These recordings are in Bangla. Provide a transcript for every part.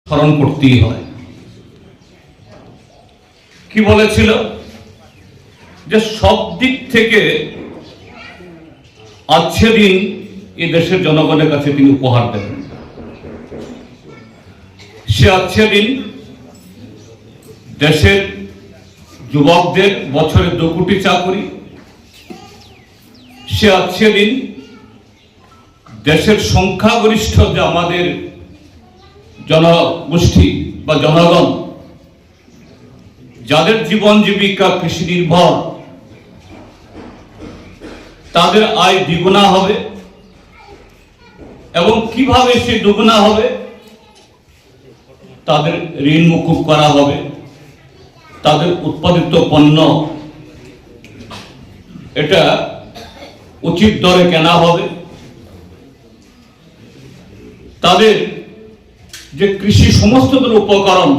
স্মরণ করতেই হয়। কি বলেছিল যে সব দিক থেকে আজকে দিন এই দেশের জনগণের কাছে তিনি উপহার দেবেন। সে আজকে দিন দেশের যুবকদের বছরে 2 কোটি চাকরি, সে আজকে দিন দেশের সংখ্যাগরিষ্ঠ যে আমাদের জনগোষ্ঠী বা জনগণ, যাদের জীবন জীবিকা কৃষি নির্ভর, তাদের আয় দ্বিগুণা হবে। এবং কিভাবে সে দুগুণা হবে? তাদের ঋণ মুকুব করা হবে, তাদের উৎপাদিত পণ্য এটা উচিত দরে কেনা হবে, তাদের যে কৃষি সমস্ত উপকরণ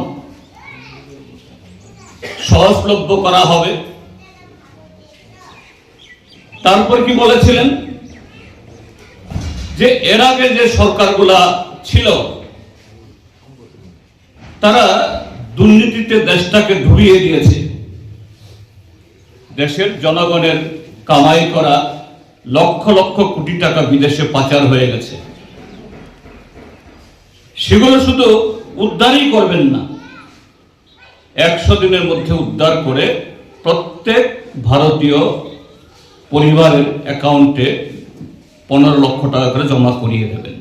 সহজলভ্য করা হবে। তারপর কি বলেছিলেন যে এর আগে যে সরকারগুলা ছিল তারা দুর্নীতিতে দেশটাকে ডুবিয়ে দিয়েছে। দেশের জনগণের কামাই করা লক্ষ লক্ষ কোটি টাকা বিদেশে পাচার হয়ে গেছে। সেগুলো শুধু উদ্ধারই করবেন না, 100 দিনের মধ্যে উদ্ধার করে প্রত্যেক ভারতীয় পরিবারের অ্যাকাউন্টে 15 লক্ষ টাকা করে জমা করিয়ে দেবেন।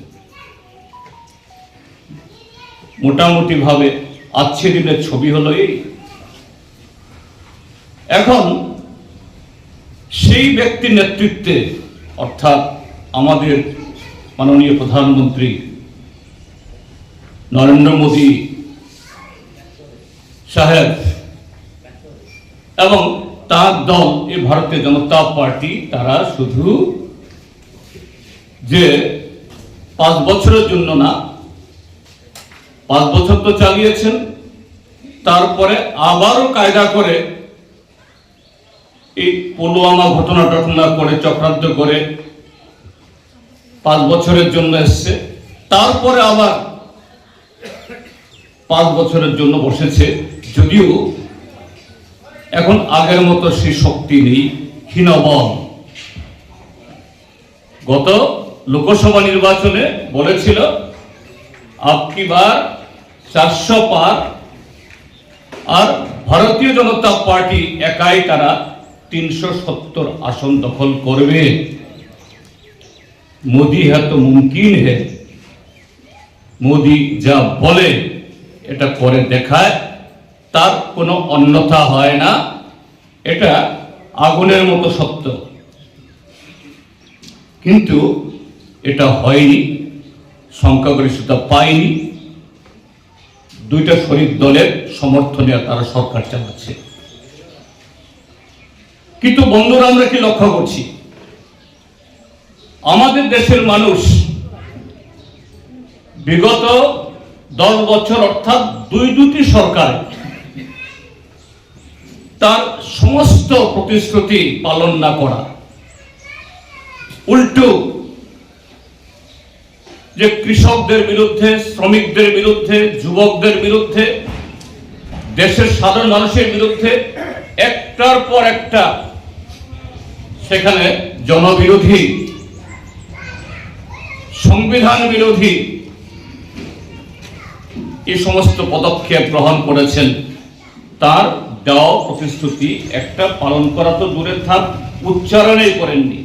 মোটামুটি ভাবে আজকে দিনের ছবি হলো এই। এখন সেই ব্যক্তির নেতৃত্বে, অর্থাৎ আমাদের মাননীয় প্রধানমন্ত্রী নরেন্দ্র মোদী সাহেব এবং তার দল এই ভারতীয় জনতা পার্টি, তারা শুধু যে 5 বছরের জন্য না, 5 বছর তো চালিয়েছেন, তারপরে আবারও কায়দা করে এই পুলওয়ামা ঘটনা করে চক্রান্ত করে 5 বছরের জন্য এসছে, তারপরে আবার 5 বছরের জন্য বসেছে। যদিও এখন আগের মতো সেই শক্তি নেই, হীনবল। গত লোকসভা নির্বাচনে বলেছিল আপকি বার 400 পার, আর ভারতীয় জনতা পার্টি একাই তারা 370 আসন দখল করবে। মোদি হ্যাঁ তো মুমকিন হ্যাঁ, মোদি যা বলে এটা করে দেখায়, তার কোনো অন্যথা হয় না, এটা আগুনের মতো সত্য। কিন্তু এটা হয়নি, সংখ্যাগরিষ্ঠতা পায়নি, 2টা শরিক দলের সমর্থনে তারা সরকার চালাচ্ছে। কিন্তু বন্ধুরা, আমরা কি লক্ষ্য করছি? আমাদের দেশের মানুষ বিগত 10 বছর, অর্থাৎ দুটি সরকার, তার সমস্ত প্রতিশ্রুতি পালন না করা, উল্টো যে কৃষকদের বিরুদ্ধে, শ্রমিকদের বিরুদ্ধে, যুবকদের বিরুদ্ধে, দেশের সাধারণ মানুষের বিরুদ্ধে একটার পর একটা সেখানে জনবিরোধী, সংবিধান বিরোধী এই সমস্ত পদক্ষেপ গ্রহণ করেছেন। তার দেওয়া প্রতিশ্রুতি একটা পালন করা তো দূরের থাক, উচ্চারণেই করেননি।